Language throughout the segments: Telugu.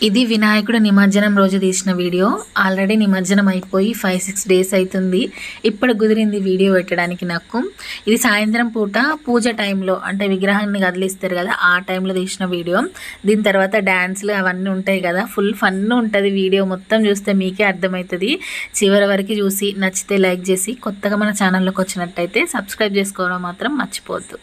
ఇది వినాయకుడు నిమజ్జనం రోజు తీసిన వీడియో. ఆల్రెడీ నిమజ్జనం అయిపోయి 5-6 డేస్ అవుతుంది. ఇప్పుడు కుదిరింది వీడియో పెట్టడానికి నాకు. ఇది సాయంత్రం పూట పూజ టైంలో, అంటే విగ్రహాన్ని కదిలిస్తారు కదా, ఆ టైంలో తీసిన వీడియో. దీని తర్వాత డ్యాన్స్లు అవన్నీ ఉంటాయి కదా, ఫుల్ ఫన్ ఉంటుంది. వీడియో మొత్తం చూస్తే మీకే అర్థమవుతుంది. చివరి వరకు చూసి నచ్చితే లైక్ చేసి, కొత్తగా మన ఛానల్లోకి వచ్చినట్టయితే సబ్స్క్రైబ్ చేసుకోవడం మాత్రం మర్చిపోవద్దు.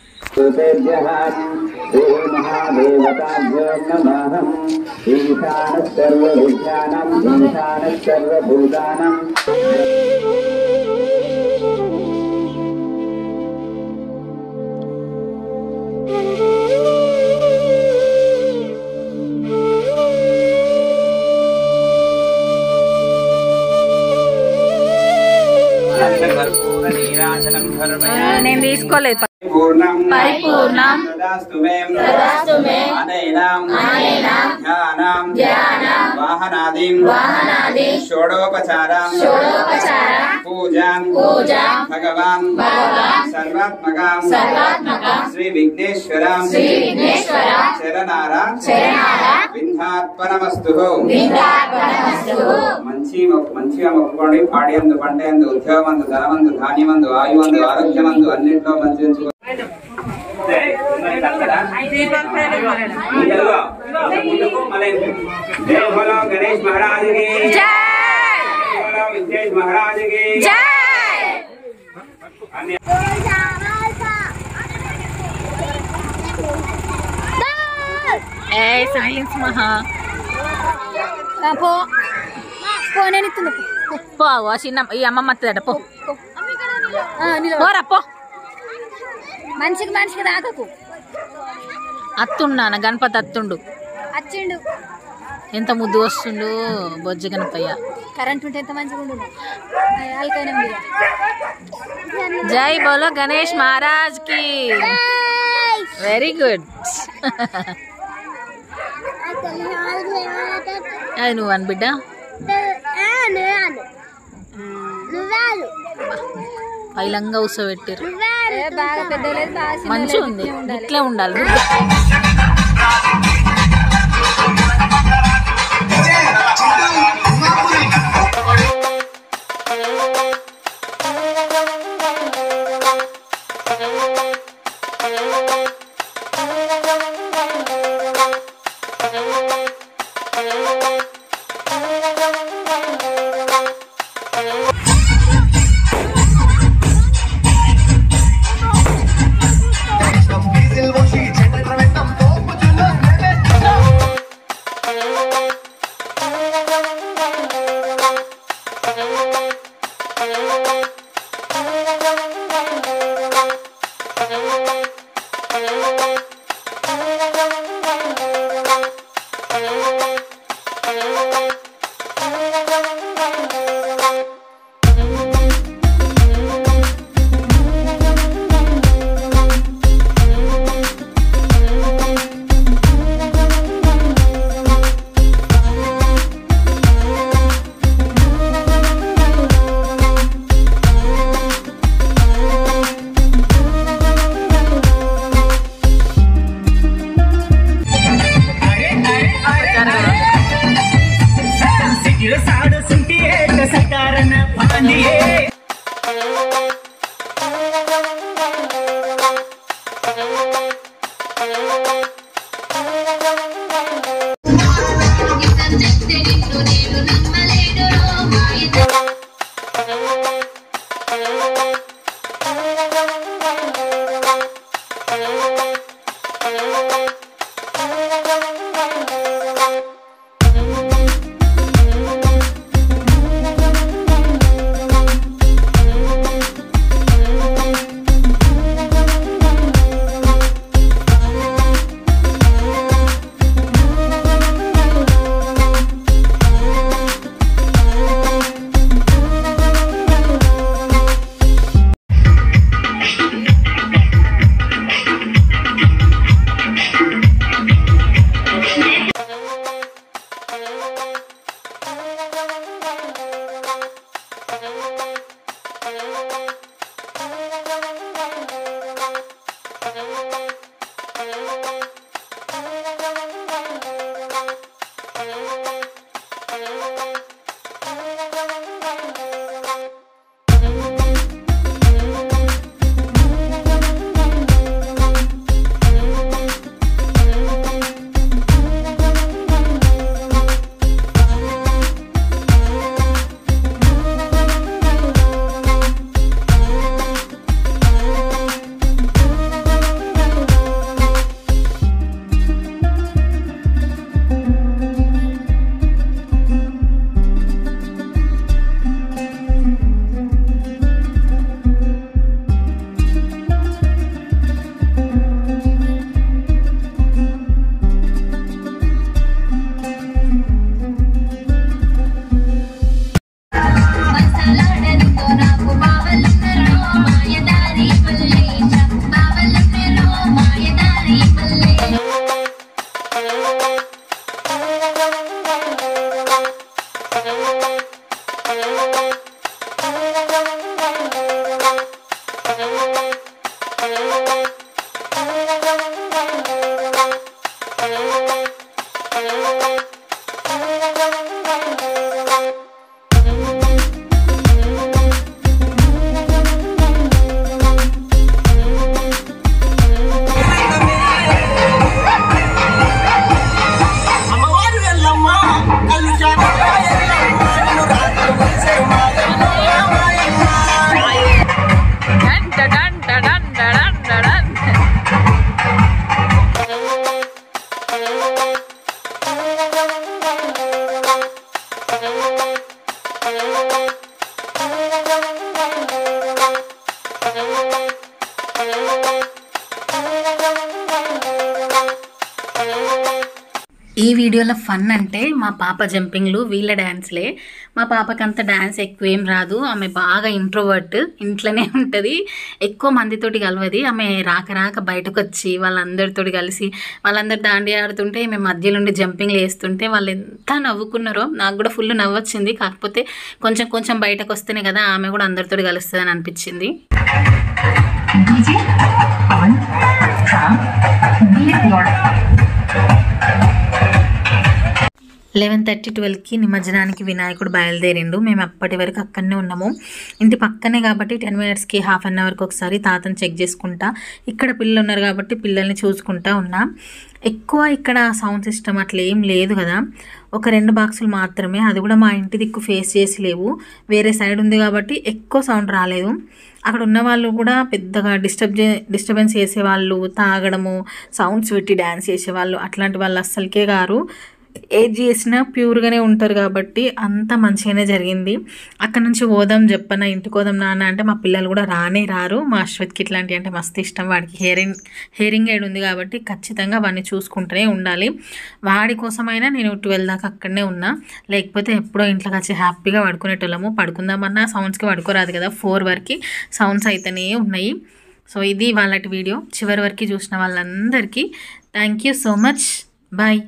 నేను తీసుకోలేదు. పరిపూర్ణం షోడోపచారం పూజాం భగవాన్ సర్వాత్మకాం శ్రీ విఘ్నేశ్వరం చరణారా వింధార్పణమస్తు. మంచిగా మొక్కుకోండి. పాడేందు పండేందు ఉద్యోగమందు ధనమందు ధాన్యమందు ఆయువందు ఆరోగ్యమందు అన్నింటిలో మంచి గణేష్ మహారాజ్ విఘ్నేష్ మహారాజ్ సైలెన్స్ మహా పో చిన్న ఈ అమ్మమ్మ వస్తుందట. పో పోరా పో. మనిషికి రాకకు అత్తుండా గణపతి అత్తుండు. వచ్చిండు ఎంత ముద్దు వస్తుండు బొజ్జ గణపయ్య. కరెంట్ ఉంటే ఎంత మంచిగా ఉండు. జై బోలో గణేష్ మహారాజ్ కి. Very good. అది నువ్వు అని బిడ్డ. పైలంగా కూర్చోబెట్టారు. మంచిగా ఉంది. ఇట్లా ఉండాలి. ఈ వీడియోలో ఫన్ అంటే మా పాప జంపింగ్లు వీళ్ళ డ్యాన్స్లే. మా పాపకి అంత డ్యాన్స్ ఎక్కువ ఏం రాదు. ఆమె బాగా ఇంట్రోవర్ట్, ఇంట్లోనే ఉంటుంది, ఎక్కువ మందితోటి కలవది. ఆమె రాక బయటకు వచ్చి వాళ్ళందరితోటి కలిసి వాళ్ళందరు దాండి ఆడుతుంటే మేము మధ్యలో నుండి జంపింగ్లు వేస్తుంటే వాళ్ళు ఎంత నవ్వుకున్నారో. నాకు కూడా ఫుల్ నవ్వొచ్చింది. కాకపోతే కొంచెం బయటకు వస్తేనే కదా ఆమె కూడా అందరితోటి కలుస్తుంది అని అనిపించింది. 11:30-12కి నిమజ్జనానికి వినాయకుడు బయలుదేరిండు. మేము అప్పటి వరకు అక్కడనే ఉన్నాము. ఇంటి పక్కనే కాబట్టి 10 మినిట్స్కి హాఫ్ అన్ అవర్కి ఒకసారి తాతను చెక్ చేసుకుంటా, ఇక్కడ పిల్లలు ఉన్నారు కాబట్టి పిల్లల్ని చూసుకుంటా ఉన్నా. ఎక్కువ ఇక్కడ సౌండ్ సిస్టమ్ అట్లా ఏం లేదు కదా, ఒక 2 బాక్సులు మాత్రమే, అది కూడా మా ఇంటి దిక్కు ఫేస్ చేసి లేవు, వేరే సైడ్ ఉంది కాబట్టి ఎక్కువ సౌండ్ రాలేదు. అక్కడ ఉన్న వాళ్ళు కూడా పెద్దగా డిస్టర్బెన్స్ చేసేవాళ్ళు, తాగడము, సౌండ్స్ పెట్టి డ్యాన్స్ చేసేవాళ్ళు అట్లాంటి వాళ్ళు అస్సలకే గారు. ఏది చేసినా ప్యూర్గానే ఉంటారు కాబట్టి అంత మంచిగానే జరిగింది. అక్కడ నుంచి పోదాం చెప్పన, ఇంటికి పోదాం నాన్న అంటే మా పిల్లలు కూడా రారు. మా అశ్వత్కి ఇట్లాంటివి అంటే మస్తు ఇష్టం. వాడికి హెయిరింగ్ ఎయిడ్ ఉంది కాబట్టి ఖచ్చితంగా వాడిని చూసుకుంటూనే ఉండాలి. వాడి కోసమైనా నేను 12 దాకా అక్కడనే ఉన్నా, లేకపోతే ఎప్పుడో ఇంట్లోకి వచ్చి హ్యాపీగా పడుకునేటోళ్ళము. పడుకుందామన్నా సౌండ్స్కి పడుకోరాదు కదా, 4 వరకు సౌండ్స్ అయితేనే ఉన్నాయి. సో ఇది వాళ్ళటి వీడియో. చివరి వరకు చూసిన వాళ్ళందరికీ thank you so much. Bye.